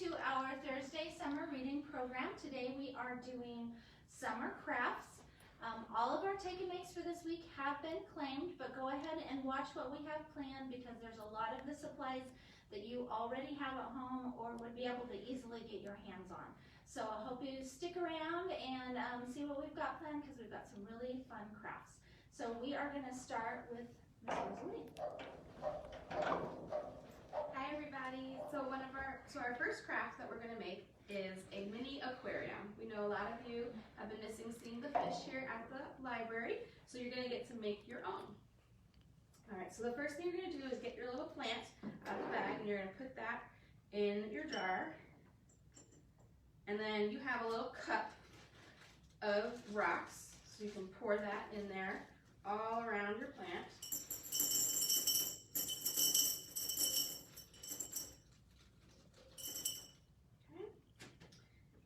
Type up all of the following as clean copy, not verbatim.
to our Thursday summer reading program. Today we are doing summer crafts. All of our take and makes for this week have been claimed, but go ahead and watch what we have planned because there's a lot of the supplies that you already have at home or would be able to easily get your hands on. So I hope you stick around and see what we've got planned because we've got some really fun crafts. So we are going to start with Miss Rosalie. Hi everybody. So our first craft that we're going to make is a mini aquarium. We know a lot of you have been missing seeing the fish here at the library, so you're going to get to make your own. Alright, so the first thing you're going to do is get your little plant out of the bag and you're going to put that in your jar. And then you have a little cup of rocks, so you can pour that in there all around your plant.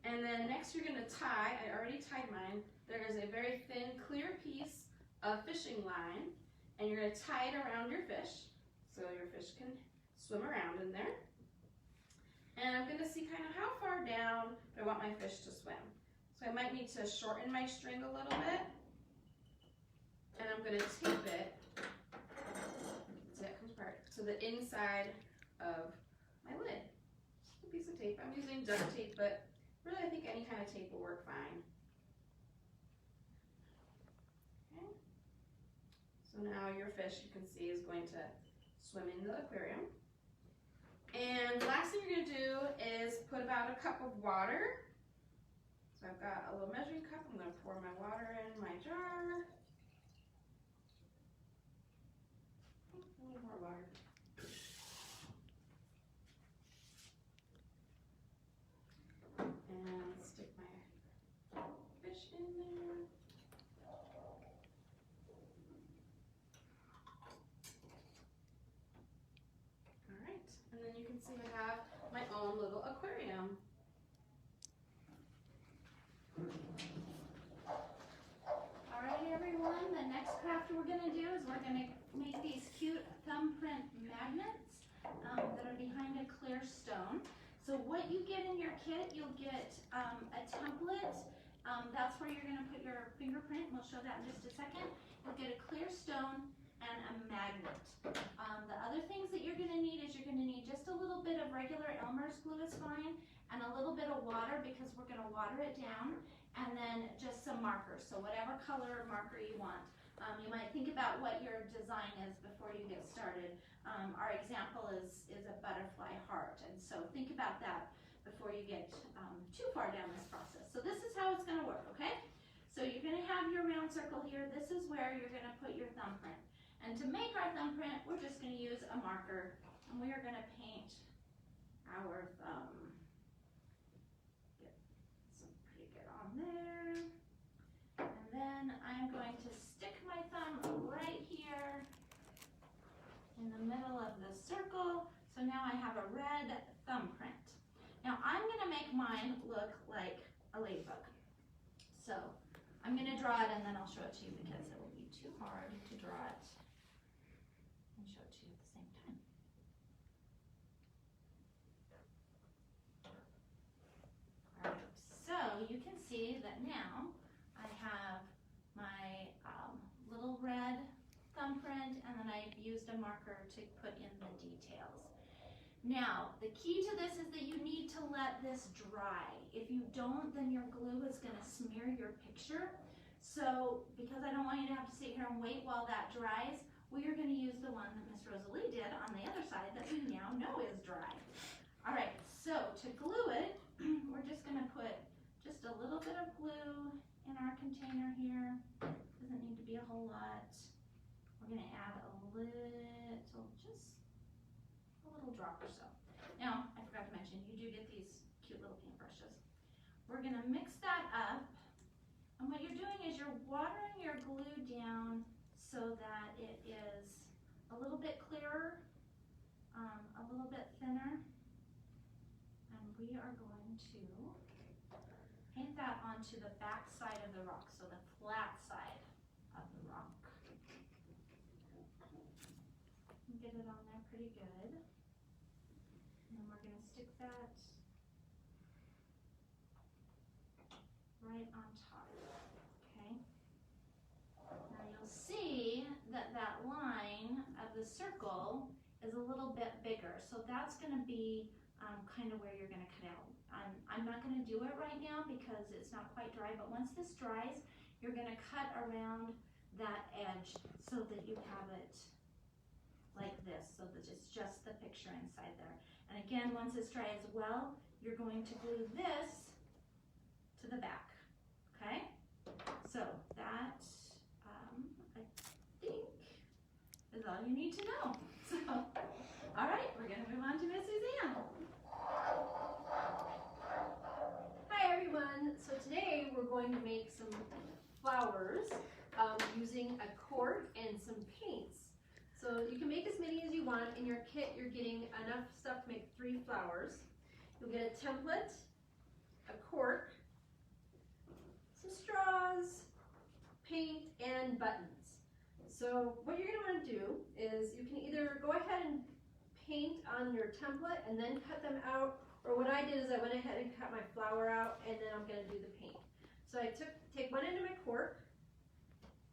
And then next you're going to tie, I already tied mine, there is a very thin clear piece of fishing line and you're going to tie it around your fish so your fish can swim around in there. And I'm going to see kind of how far down do I want my fish to swim. So I might need to shorten my string a little bit and I'm going to tape it, see that comes apart, to the inside of my lid. Just a piece of tape. I'm using duct tape, but really, I think any kind of tape will work fine. Okay. So now your fish, you can see, is going to swim in the aquarium. And the last thing you're going to do is put about a cup of water. So I've got a little measuring cup. I'm going to pour my water in my jar. A little more water. And stick my fish in there. Alright, and then you can see I have my own little aquarium. Alright everyone, the next craft we're going to do is we're going to make these cute thumbprint magnets that are behind a clear stone. So what you get in your kit, you'll get a template. That's where you're going to put your fingerprint. We'll show that in just a second. You'll get a clear stone and a magnet. The other things that you're going to need is you're going to need just a little bit of regular Elmer's glue is fine, and a little bit of water because we're going to water it down, and then just some markers. So whatever color marker you want. You might think about what your design is before you get started. Our example is a butterfly heart, and so think about that before you get too far down this process. So this is how it's going to work, okay? So you're going to have your round circle here. This is where you're going to put your thumbprint. And to make our thumbprint, we're just going to use a marker, and we are going to paint our thumb. Get some pretty good on there. And then I'm going to stick my thumb right here in the middle of the circle. So now I have a red thumbprint. Now I'm going to make mine look like a ladybug. So I'm going to draw it and then I'll show it to you because it will be too hard to draw it and show it to you at the same time. Alright, so you can see that now I have my little red thumbprint, and then I used a marker to put in the details. Now, the key to this is that you need to let this dry. If you don't, then your glue is going to smear your picture. So, because I don't want you to have to sit here and wait while that dries, we are going to use the one that Miss Rosalie did on the other side that we now know is dry. Alright, so to glue it, we're just going to put just a little bit of glue in our container here. Doesn't need to be a whole lot. We're going to add a little, just a little drop or so. Now, I forgot to mention, you do get these cute little paintbrushes. We're going to mix that up, and what you're doing is you're watering your glue down so that it is a little bit clearer, a little bit thinner, and we are going to paint that onto the back side of the rock, so the flat side of the rock. Get it on there pretty good. And then we're going to stick that right on top, okay? Now you'll see that that line of the circle is a little bit bigger, so that's gonna be kind of where you're gonna cut out. I'm not gonna do it right now because it's not quite dry, but once this dries, you're gonna cut around that edge so that you have it like this, so that it's just the picture inside there. And again, once it's dry as well, you're going to glue this to the back, okay? So that, I think, is all you need to know. So, all right, we're gonna move on to Miss Suzanne. Hi everyone, so today we're going to make some flowers using a cork and some paints. So you can make as many as you want. In your kit you're getting enough stuff to make 3 flowers. You'll get a template, a cork, some straws, paint, and buttons. So what you're going to want to do is you can either go ahead and paint on your template and then cut them out, or what I did is I went ahead and cut my flower out and then I'm going to do the paint. So I take one end of my cork,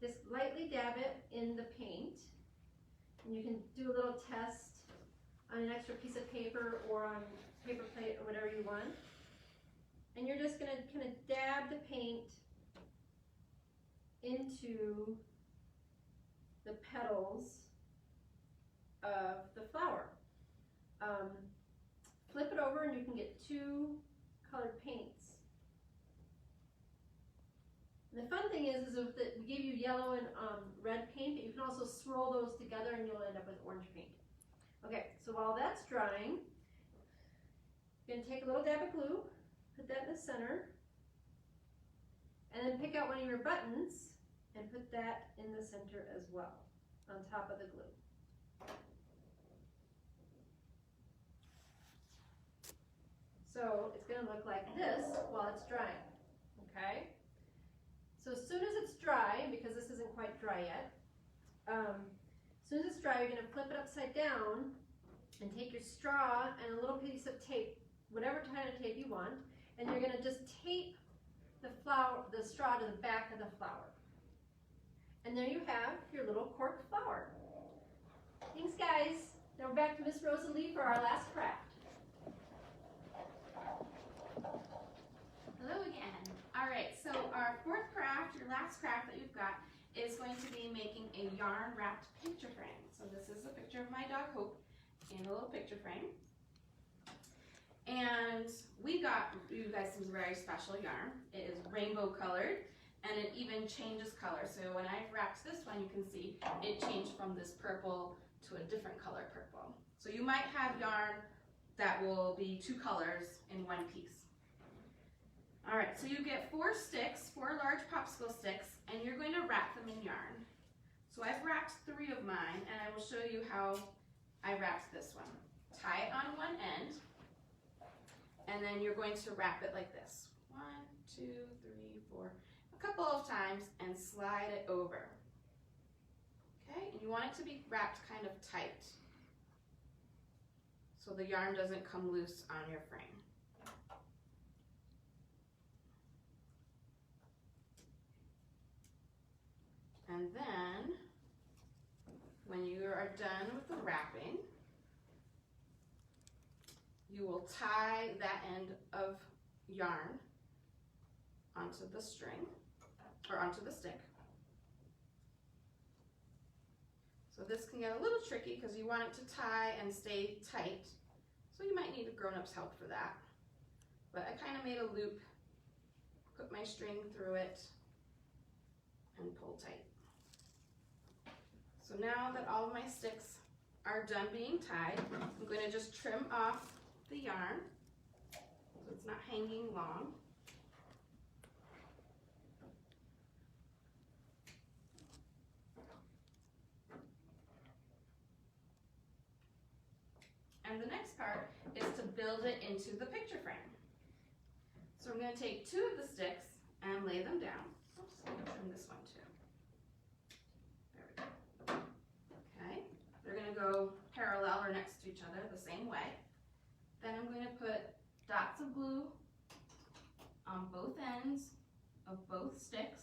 just lightly dab it in the paint, and you can do a little test on an extra piece of paper or on paper plate or whatever you want. And you're just going to kind of dab the paint into the petals of the flower. Flip it over and you can get 2 colored paints. And the fun thing is that we gave you yellow and red paint, but you can also swirl those together and you'll end up with orange paint. Okay, so while that's drying, you're going to take a little dab of glue, put that in the center, and then pick out one of your buttons and put that in the center as well, on top of the glue. So it's going to look like this while it's drying, okay? So as soon as it's dry, because this isn't quite dry yet, as soon as it's dry, you're going to flip it upside down and take your straw and a little piece of tape, whatever kind of tape you want, and you're going to just tape the straw to the back of the flower. And there you have your little cork flower. Thanks, guys. Now we're back to Miss Rosalie for our last craft. Hello again. All right, so our 4th craft, your last craft that you've got, is going to be making a yarn wrapped picture frame. So this is a picture of my dog Hope in a little picture frame. And we got you guys some very special yarn. It is rainbow colored and it even changes color. So when I've wrapped this one, you can see it changed from this purple to a different color purple. So you might have yarn that will be 2 colors in one piece. All right, so you get 4 sticks, 4 large popsicle sticks, and you're going to wrap them in yarn. So I've wrapped 3 of mine, and I will show you how I wrapped this one. Tie it on one end, and then you're going to wrap it like this. 1, 2, 3, 4, a couple of times, and slide it over. Okay, and you want it to be wrapped kind of tight, so the yarn doesn't come loose on your frame. And then, when you are done with the wrapping, you will tie that end of yarn onto the string, or onto the stick. So this can get a little tricky because you want it to tie and stay tight. So you might need a grown-up's help for that. But I kind of made a loop, put my string through it, and pull tight. So now that all of my sticks are done being tied, I'm going to just trim off the yarn so it's not hanging long. And the next part is to build it into the picture frame. So I'm going to take 2 of the sticks and lay them down. Oops, I'm going to trim this one too. There we go. Okay, they're going to go parallel or next to each other the same way. Then I'm going to put dots of glue on both ends of both sticks.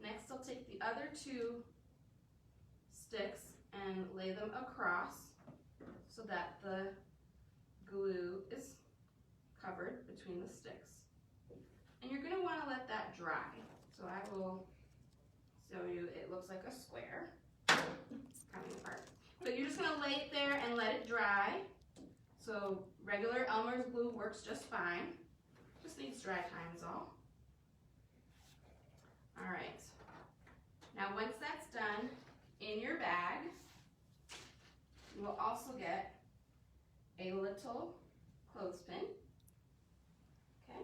Next, I'll take the other 2 sticks and lay them across so that the glue is covered between the sticks. And you're going to want to let that dry. So I will show you, it looks like a square. It's coming apart. But you're just going to lay it there and let it dry. So regular Elmer's glue works just fine. Just needs dry time is all. All right. Now once that's done, in your bag, you will also get a little clothespin. Okay.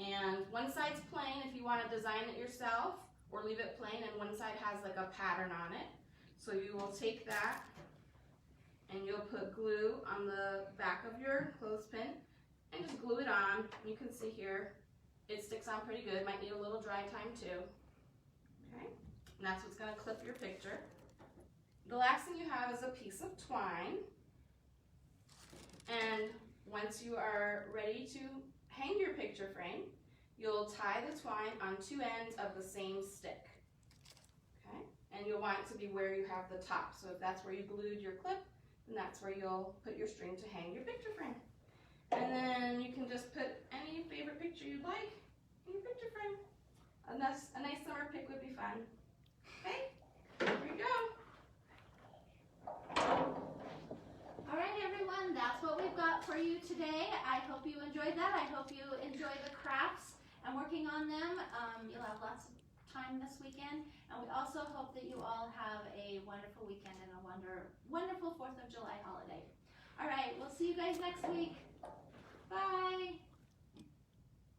And one side's plain if you want to design it yourself, or leave it plain, and one side has like a pattern on it. So you will take that and you'll put glue on the back of your clothespin and just glue it on. You can see here, it sticks on pretty good. Might need a little dry time too. Okay, and that's what's gonna clip your picture. The last thing you have is a piece of twine. And once you are ready to hang your picture frame, you'll tie the twine on 2 ends of the same stick. Okay, and you'll want it to be where you have the top. So if that's where you glued your clip, then that's where you'll put your string to hang your picture frame. And then you can just put any favorite picture you'd like in your picture frame. A nice summer pic would be fun. Okay, here you go. All right, everyone, that's what we've got for you today. I hope you enjoyed that. I hope you enjoy the crafts and working on them. You'll have lots of time this weekend, and we also hope that you all have a wonderful weekend and a wonderful 4th of July holiday. All right, we'll see you guys next week.